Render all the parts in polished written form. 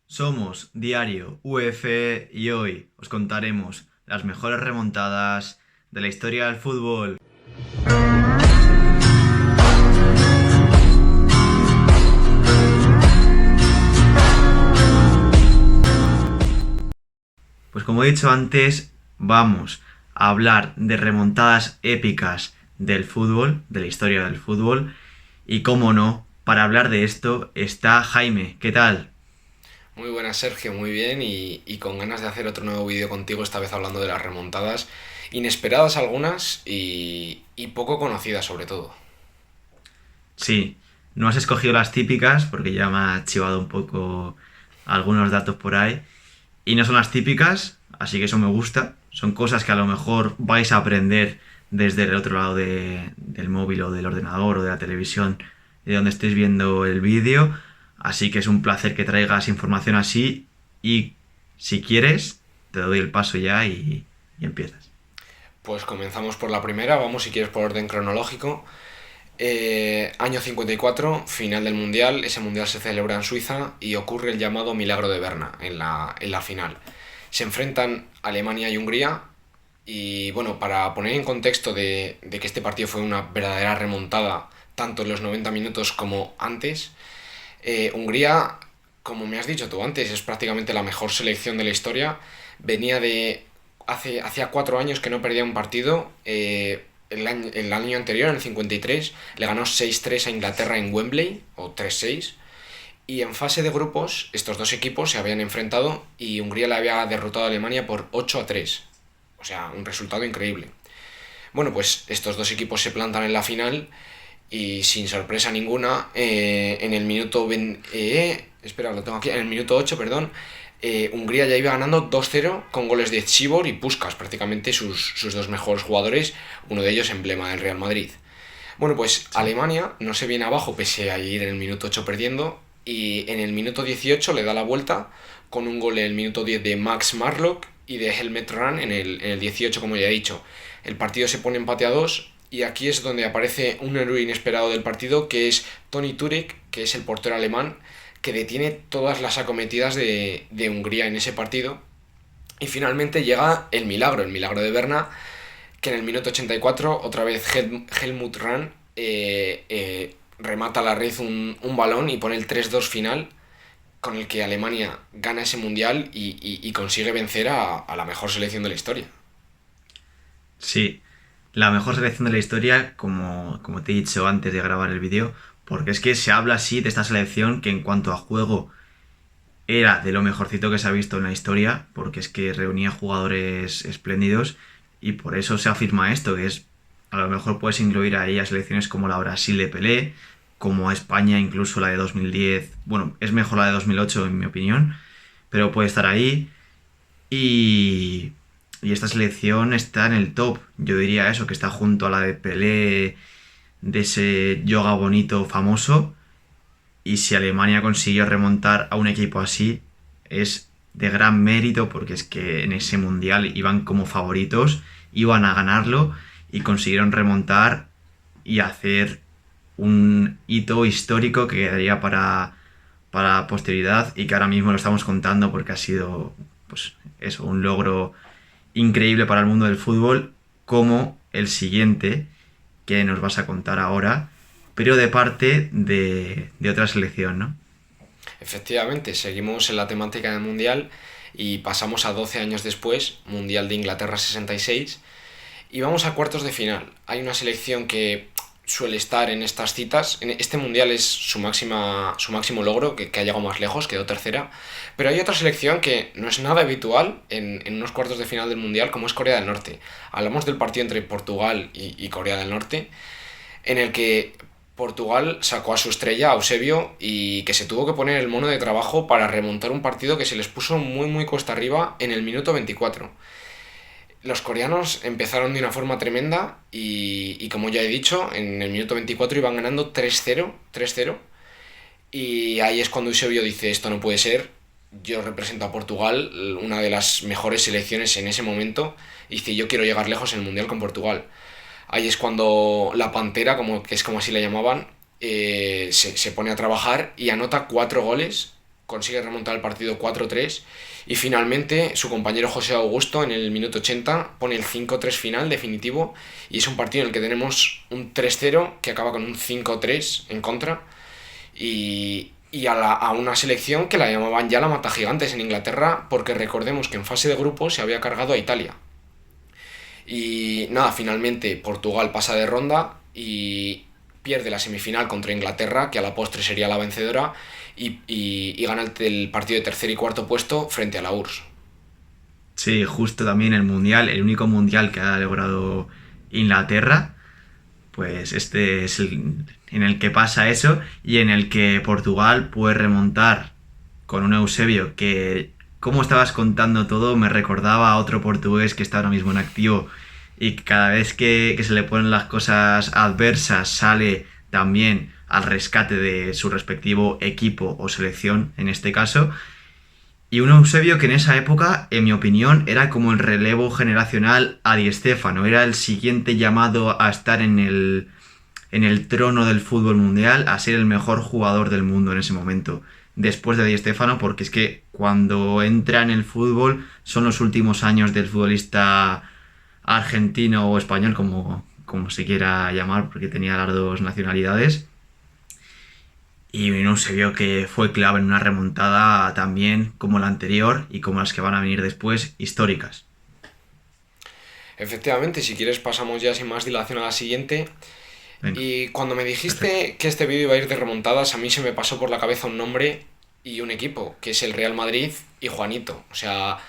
Somos Diario UEFE y hoy os contaremos las mejores remontadas de la historia del fútbol. Pues como he dicho antes, vamos a hablar de remontadas épicas del fútbol, de la historia del fútbol. Y cómo no, para hablar de esto está Jaime. ¿Qué tal? Muy buenas, Sergio, muy bien y con ganas de hacer otro nuevo vídeo contigo, esta vez hablando de las remontadas, inesperadas algunas y poco conocidas sobre todo. Sí, no has escogido las típicas porque ya me ha chivado un poco algunos datos por ahí. Y no son las típicas, así que eso me gusta. Son cosas que a lo mejor vais a aprender desde el otro lado del móvil o del ordenador o de la televisión, de donde estéis viendo el vídeo. Así que es un placer que traigas información así y si quieres, te doy el paso ya y empiezas. Pues comenzamos por la primera, vamos si quieres por orden cronológico. Año 54, final del Mundial, ese Mundial se celebra en Suiza y ocurre el llamado Milagro de Berna en la final. Se enfrentan Alemania y Hungría y bueno, para poner en contexto de que este partido fue una verdadera remontada, tanto en los 90 minutos como antes, Hungría, como me has dicho tú antes, es prácticamente la mejor selección de la historia. Venía de... hacía 4 años que no perdía un partido. El año anterior, en el 53, le ganó 6-3 a Inglaterra en Wembley, o 3-6. Y en fase de grupos, estos dos equipos se habían enfrentado y Hungría le había derrotado a Alemania por 8-3. O sea, un resultado increíble. Bueno, pues estos dos equipos se plantan en la final y sin sorpresa ninguna, en el minuto... espera, lo tengo aquí. En el minuto 8, perdón, Hungría ya iba ganando 2-0 con goles de Cibor y Puskás, prácticamente sus dos mejores jugadores, uno de ellos emblema del Real Madrid. Bueno, pues Sí. Alemania no se viene abajo pese a ir en el minuto 8 perdiendo y en el minuto 18 le da la vuelta con un gol en el minuto 10 de Max Marlock y de Helmut Rahn en el 18, como ya he dicho. El partido se pone empate a 2 y aquí es donde aparece un héroe inesperado del partido, que es Toni Turek, que es el portero alemán, que detiene todas las acometidas de Hungría en ese partido. Y finalmente llega el milagro de Berna, que en el minuto 84, otra vez Helmut Rahn remata a la red un balón y pone el 3-2 final, con el que Alemania gana ese mundial y consigue vencer a la mejor selección de la historia. Sí, la mejor selección de la historia, como te he dicho antes de grabar el vídeo, porque es que se habla así de esta selección que en cuanto a juego era de lo mejorcito que se ha visto en la historia, porque es que reunía jugadores espléndidos y por eso se afirma esto, que es, a lo mejor puedes incluir ahí a selecciones como la Brasil de Pelé, como a España incluso la de 2010, bueno, es mejor la de 2008 en mi opinión, pero puede estar ahí y, y esta selección está en el top, yo diría eso, que está junto a la de Pelé, de ese yoga bonito famoso. Y si Alemania consiguió remontar a un equipo así, es de gran mérito porque es que en ese mundial iban como favoritos, iban a ganarlo y consiguieron remontar y hacer un hito histórico que quedaría para la posteridad y que ahora mismo lo estamos contando porque ha sido, pues eso, un logro increíble para el mundo del fútbol, como el siguiente que nos vas a contar ahora, pero de parte de otra selección, ¿no? Efectivamente, seguimos en la temática del mundial y pasamos a 12 años después, Mundial de Inglaterra 66, y vamos a cuartos de final. Hay una selección que suele estar en estas citas. Este mundial es su máximo logro, que ha llegado más lejos, quedó tercera. Pero hay otra selección que no es nada habitual en unos cuartos de final del mundial, como es Corea del Norte. Hablamos del partido entre Portugal y Corea del Norte, en el que Portugal sacó a su estrella, a Eusebio, y que se tuvo que poner el mono de trabajo para remontar un partido que se les puso muy muy cuesta arriba en el minuto 24. Los coreanos empezaron de una forma tremenda y como ya he dicho, en el minuto 24 iban ganando 3-0, 3-0, y ahí es cuando Eusebio dice: esto no puede ser, yo represento a Portugal, una de las mejores selecciones en ese momento, y dice: yo quiero llegar lejos en el Mundial con Portugal. Ahí es cuando la Pantera, que es como así la llamaban, se pone a trabajar y anota 4 goles consigue remontar el partido 4-3 y finalmente su compañero José Augusto en el minuto 80 pone el 5-3 final definitivo y es un partido en el que tenemos un 3-0 que acaba con un 5-3 en contra y a una selección que la llamaban ya la mata gigantes en Inglaterra porque recordemos que en fase de grupo se había cargado a Italia. Y nada, finalmente Portugal pasa de ronda y pierde la semifinal contra Inglaterra, que a la postre sería la vencedora, y gana el partido de tercer y cuarto puesto frente a la URSS. Sí, justo también el mundial, el único mundial que ha logrado Inglaterra, pues este es el en el que pasa eso y en el que Portugal puede remontar con un Eusebio que, como estabas contando todo, me recordaba a otro portugués que está ahora mismo en activo y que cada vez que se le ponen las cosas adversas sale también al rescate de su respectivo equipo o selección, en este caso. Y un Eusebio que en esa época, en mi opinión, era como el relevo generacional a Di Stéfano. Era el siguiente llamado a estar en el trono del fútbol mundial, a ser el mejor jugador del mundo en ese momento. Después de Di Stéfano, porque es que cuando entra en el fútbol son los últimos años del futbolista argentino o español, como se quiera llamar, porque tenía las dos nacionalidades. Y no se vio que fue clave en una remontada también como la anterior y como las que van a venir después, históricas. Efectivamente, si quieres pasamos ya sin más dilación a la siguiente. Venga, Y cuando me perfecto. dijiste que este vídeo iba a ir de remontadas, a mí se me pasó por la cabeza un nombre y un equipo, que es el Real Madrid y Juanito. O sea,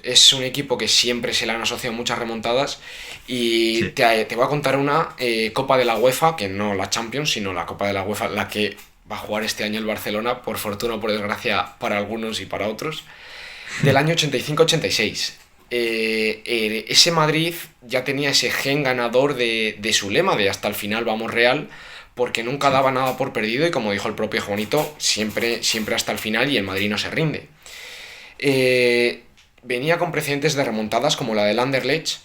es un equipo que siempre se le han asociado muchas remontadas y Sí. te voy a contar una Copa de la UEFA, que no la Champions, sino la Copa de la UEFA, la que va a jugar este año el Barcelona, por fortuna o por desgracia para algunos y para otros, del año 85-86. Ese Madrid ya tenía ese gen ganador de su lema de hasta el final vamos Real, porque nunca Sí. daba nada por perdido y como dijo el propio Juanito, siempre, siempre hasta el final y el Madrid no se rinde. Venía con precedentes de remontadas como la del Anderlecht,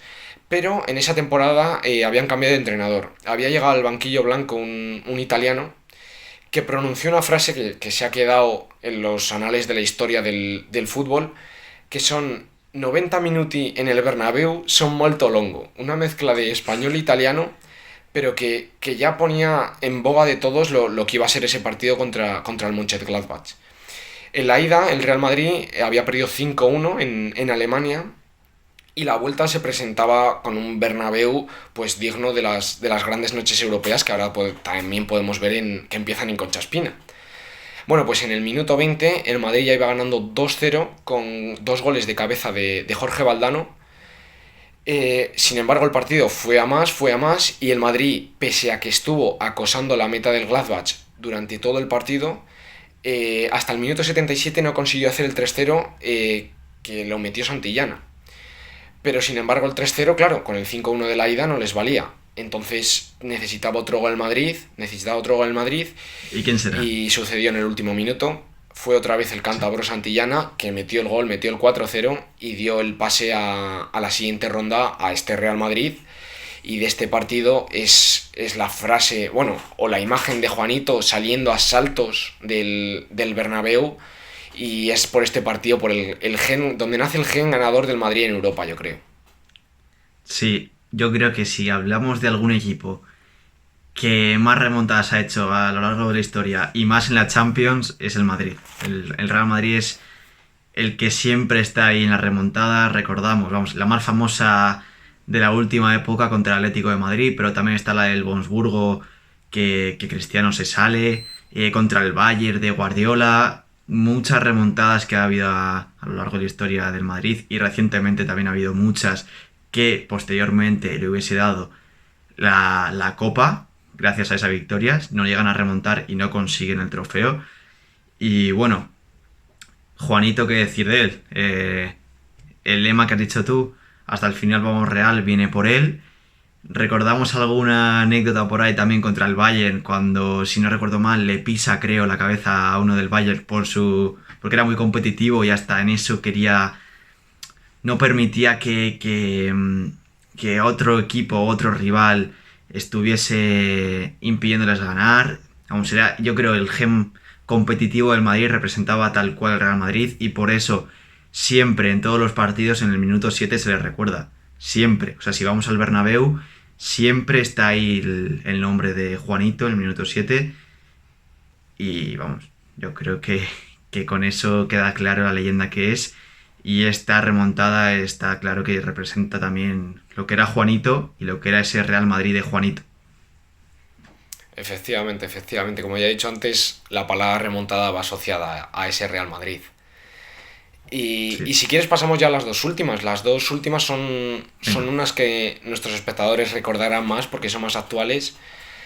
pero en esa temporada habían cambiado de entrenador. Había llegado al banquillo blanco un italiano que pronunció una frase que se ha quedado en los anales de la historia del fútbol, que son 90 minuti en el Bernabéu son molto longo. Una mezcla de español e italiano, pero que ya ponía en boga de todos lo que iba a ser ese partido contra el Mönchengladbach. En la ida, el Real Madrid había perdido 5-1 en Alemania y la vuelta se presentaba con un Bernabéu pues digno de las grandes noches europeas que ahora también podemos ver que empiezan en Concha Espina. Bueno, pues en el minuto 20 el Madrid ya iba ganando 2-0 con dos goles de cabeza de Jorge Valdano. Sin embargo, el partido fue a más y el Madrid, pese a que estuvo acosando la meta del Gladbach durante todo el partido, hasta el minuto 77 no consiguió hacer el 3-0 que lo metió Santillana. Pero sin embargo el 3-0, claro, con el 5-1 de la ida no les valía. Entonces necesitaba otro gol el Madrid ¿Y quién será? y sucedió en el último minuto. Fue otra vez el Sí. cántabro Santillana que metió el gol, metió el 4-0 y dio el pase a la siguiente ronda a este Real Madrid. Y de este partido es la frase, bueno, o la imagen de Juanito saliendo a saltos del Bernabéu. Y es por este partido, por el gen, donde nace el gen ganador del Madrid en Europa, yo creo. Sí, yo creo que si hablamos de algún equipo que más remontadas ha hecho a lo largo de la historia y más en la Champions, es el Madrid. El Real Madrid es el que siempre está ahí en la remontada. Recordamos, vamos, la más famosa de la última época contra el Atlético de Madrid, pero también está la del Wolfsburgo, que Cristiano se sale, contra el Bayern de Guardiola. Muchas remontadas que ha habido a lo largo de la historia del Madrid y recientemente también ha habido muchas que posteriormente le hubiese dado la Copa gracias a esas victorias. No llegan a remontar y no consiguen el trofeo. Y bueno, Juanito, ¿qué decir de él? El lema que has dicho tú, hasta el final vamos Real, viene por él. Recordamos alguna anécdota por ahí también contra el Bayern, cuando, si no recuerdo mal, le pisa, creo, la cabeza a uno del Bayern porque era muy competitivo y hasta en eso no permitía que otro equipo, otro rival estuviese impidiéndoles ganar. Vamos, era, yo creo, el gen competitivo del Madrid, representaba tal cual el Real Madrid y por eso siempre en todos los partidos en el minuto 7 se le recuerda. Siempre. O sea, si vamos al Bernabéu, siempre está ahí el nombre de Juanito en el minuto 7 y vamos, yo creo que con eso queda claro la leyenda que es y esta remontada está claro que representa también lo que era Juanito y lo que era ese Real Madrid de Juanito. Efectivamente, efectivamente. Como ya he dicho antes, la palabra remontada va asociada a ese Real Madrid. Y Sí. si quieres pasamos ya a las dos últimas. Las dos últimas son Venga. unas que nuestros espectadores recordarán más porque son más actuales.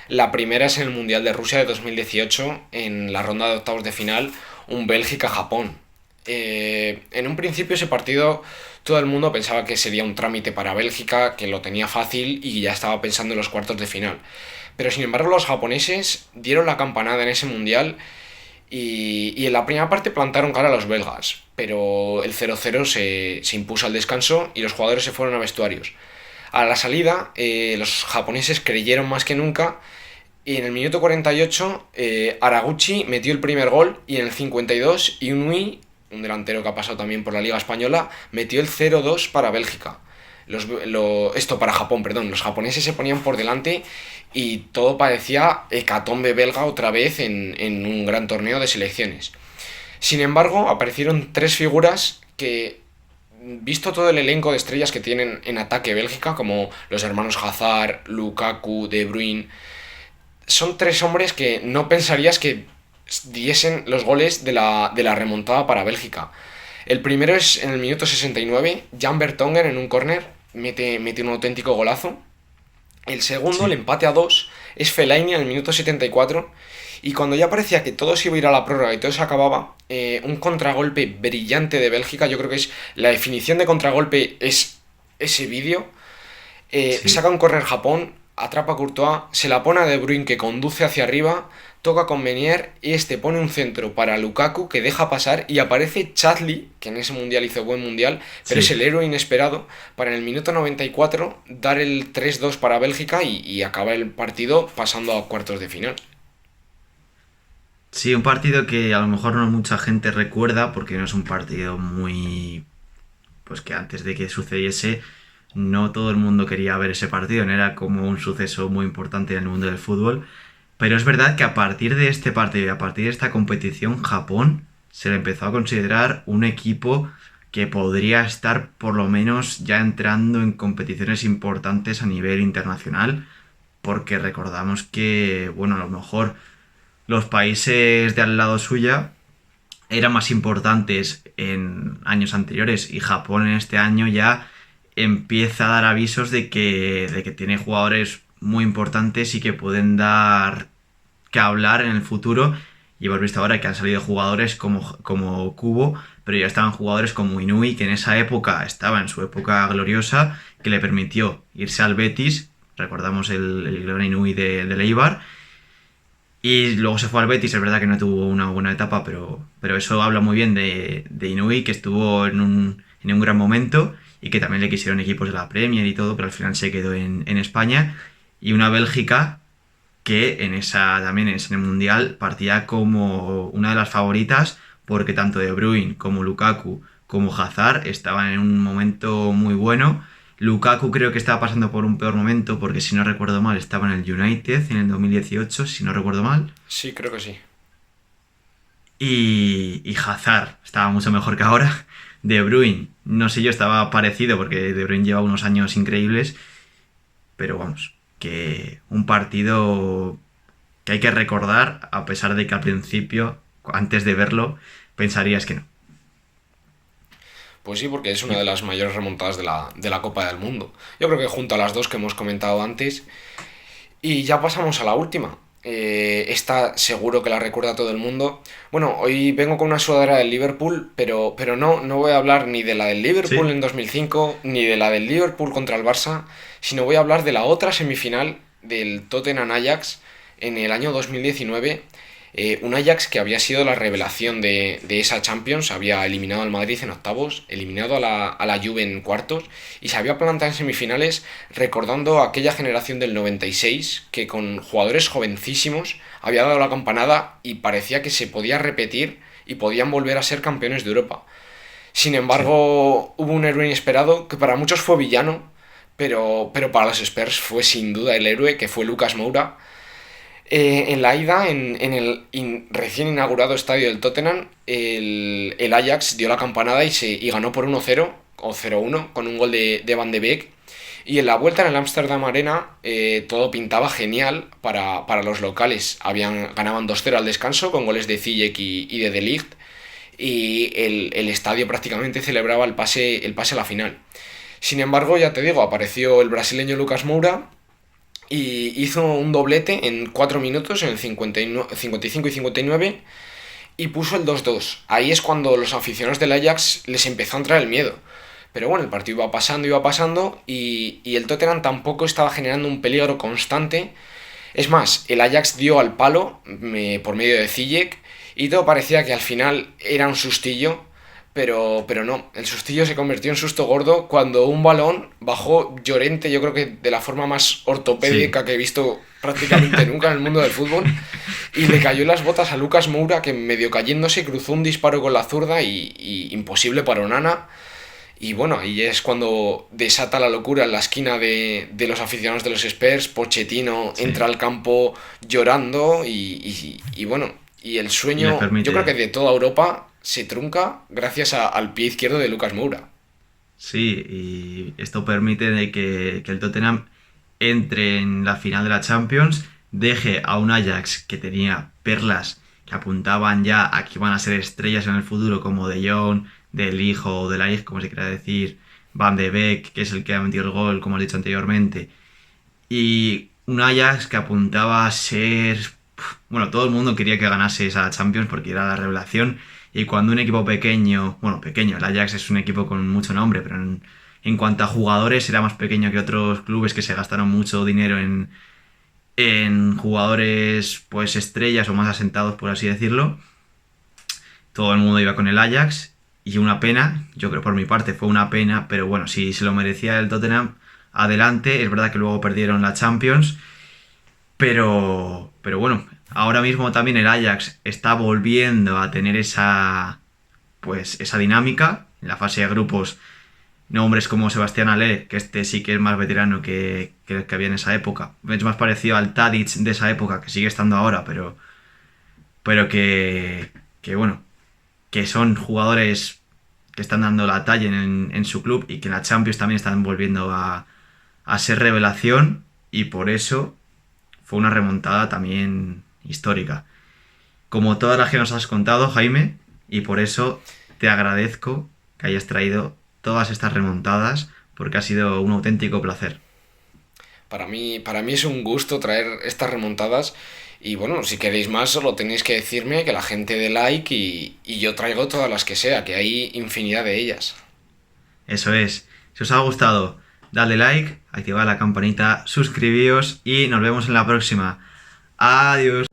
La primera es en el Mundial de Rusia de 2018, en la ronda de octavos de final, un Bélgica-Japón. En un principio ese partido todo el mundo pensaba que sería un trámite para Bélgica, que lo tenía fácil y ya estaba pensando en los cuartos de final. Pero sin embargo los japoneses dieron la campanada en ese Mundial y en la primera parte plantaron cara a los belgas, pero el 0-0 se impuso al descanso y los jugadores se fueron a vestuarios. A la salida, los japoneses creyeron más que nunca y en el minuto 48 Haraguchi metió el primer gol y en el 52 Inui, un delantero que ha pasado también por la Liga Española, metió el 0-2 para Bélgica. Esto para Japón, perdón. Los japoneses se ponían por delante y todo parecía hecatombe belga otra vez en un gran torneo de selecciones. Sin embargo, aparecieron tres figuras que, visto todo el elenco de estrellas que tienen en ataque Bélgica, como los hermanos Hazard, Lukaku, De Bruyne, son tres hombres que no pensarías que diesen los goles de la remontada para Bélgica. El primero es en el minuto 69, Jan Vertonghen en un córner mete un auténtico golazo. El segundo, el Sí. empate a dos, es Fellaini en el minuto 74. Y cuando ya parecía que todo se iba a ir a la prórroga y todo se acababa, un contragolpe brillante de Bélgica, yo creo que es la definición de contragolpe, es ese vídeo. Sí. Saca un córner Japón, atrapa a Courtois, se la pone a De Bruyne que conduce hacia arriba, toca con Menier y este pone un centro para Lukaku que deja pasar y aparece Chadli, que en ese mundial hizo buen mundial, pero es Sí. el héroe inesperado para en el minuto 94 dar el 3-2 para Bélgica y acabar el partido pasando a cuartos de final. Sí, un partido que a lo mejor no mucha gente recuerda porque no es un partido muy... Pues que antes de que sucediese no todo el mundo quería ver ese partido, no era como un suceso muy importante en el mundo del fútbol. Pero es verdad que a partir de este partido y a partir de esta competición, Japón se le empezó a considerar un equipo que podría estar por lo menos ya entrando en competiciones importantes a nivel internacional, porque recordamos que, bueno, a lo mejor los países de al lado suya eran más importantes en años anteriores y Japón en este año ya empieza a dar avisos de que tiene jugadores muy importantes y que pueden dar que hablar en el futuro. Y hemos visto ahora que han salido jugadores como Kubo, pero ya estaban jugadores como Inui, que en esa época estaba en su época gloriosa, que le permitió irse al Betis. Recordamos el gran Inui del Eibar. Y luego se fue al Betis, es verdad que no tuvo una buena etapa, pero eso habla muy bien de Inui, que estuvo en un gran momento y que también le quisieron equipos de la Premier y todo, pero al final se quedó en España. Y una Bélgica que también en ese Mundial partía como una de las favoritas, porque tanto De Bruyne como Lukaku como Hazard estaban en un momento muy bueno. Lukaku creo que estaba pasando por un peor momento porque si no recuerdo mal estaba en el United en el 2018, si no recuerdo mal. Sí, creo que sí. Y Hazard estaba mucho mejor que ahora. De Bruyne, no sé yo, estaba parecido porque De Bruyne lleva unos años increíbles. Pero vamos, que un partido que hay que recordar a pesar de que al principio, antes de verlo, pensarías que no. Pues sí, porque es una de Y- las mayores remontadas de la Copa del Mundo. Yo creo que junto a las dos que hemos comentado antes. Y ya pasamos a la última. Esta seguro que la recuerda todo el mundo. Bueno, hoy vengo con una sudadera del Liverpool, pero no voy a hablar ni de la del Liverpool Sí, en 2005, ni de la del Liverpool contra el Barça, sino voy a hablar de la otra semifinal del Tottenham Ajax en el año 2019, Un Ajax que había sido la revelación de esa Champions, había eliminado al Madrid en octavos, eliminado a la Juve en cuartos y se había plantado en semifinales recordando a aquella generación del 96 que con jugadores jovencísimos había dado la campanada y parecía que se podía repetir y podían volver a ser campeones de Europa. Sin Sí, embargo, hubo un héroe inesperado que para muchos fue villano, pero para los Spurs fue sin duda el héroe, que fue Lucas Moura. En la ida, en el recién inaugurado estadio del Tottenham, el Ajax dio la campanada y ganó por 1-0 o 0-1 con un gol de Van de Beek. Y en la vuelta en el Amsterdam Arena todo pintaba genial para los locales. Ganaban 2-0 al descanso con goles de Ziyech y de Ligt. Y el estadio prácticamente celebraba el pase a la final. Sin embargo, ya te digo, apareció el brasileño Lucas Moura y hizo un doblete en 4 minutos, en el 55 y 59, y puso el 2-2. Ahí es cuando los aficionados del Ajax les empezó a entrar el miedo. Pero bueno, el partido iba pasando y el Tottenham tampoco estaba generando un peligro constante. Es más, el Ajax dio al palo por medio de Ziyech y todo parecía que al final era un sustillo, pero no, el sustillo se convirtió en susto gordo cuando un balón bajó Llorente, yo creo que de la forma más sí. ortopédica que he visto prácticamente nunca en el mundo del fútbol, y le cayó en las botas a Lucas Moura, que medio cayéndose cruzó un disparo con la zurda y imposible para Onana. Y bueno, ahí es cuando desata la locura en la esquina de los aficionados de los Spurs. Pochettino Sí. entra al campo llorando y bueno, y el Y le sueño, yo creo que permite. de toda Europa se trunca gracias al pie izquierdo de Lucas Moura. Sí, y esto permite de que el Tottenham entre en la final de la Champions, deje a un Ajax que tenía perlas que apuntaban ya a que iban a ser estrellas en el futuro, como De Jong, Del Hijo o De la Ligt, como se quiera decir, Van de Beek, que es el que ha metido el gol, como he dicho anteriormente, y un Ajax que apuntaba a ser... Bueno, todo el mundo quería que ganase esa Champions porque era la revelación. Y cuando un equipo pequeño, bueno, pequeño, el Ajax es un equipo con mucho nombre, pero en cuanto a jugadores era más pequeño que otros clubes que se gastaron mucho dinero en jugadores pues estrellas o más asentados, por así decirlo. Todo el mundo iba con el Ajax y una pena, yo creo por mi parte fue una pena, pero bueno, si se lo merecía el Tottenham, adelante. Es verdad que luego perdieron la Champions, pero bueno, ahora mismo también el Ajax está volviendo a tener esa dinámica. En la fase de grupos, nombres como Sebastián Haller, que este sí que es más veterano que el que había en esa época. Es más parecido al Tadic de esa época, que sigue estando ahora, pero que bueno, que son jugadores que están dando la talla en su club y que en la Champions también están volviendo a ser revelación, y por eso fue una remontada también histórica. Como todas las que nos has contado, Jaime, y por eso te agradezco que hayas traído todas estas remontadas, porque ha sido un auténtico placer. Para mí es un gusto traer estas remontadas. Y bueno, si queréis más, solo tenéis que decirme que la gente dé like y yo traigo todas las que sea, que hay infinidad de ellas. Eso es. Si os ha gustado, dadle like, activad la campanita, suscribíos y nos vemos en la próxima. Adiós.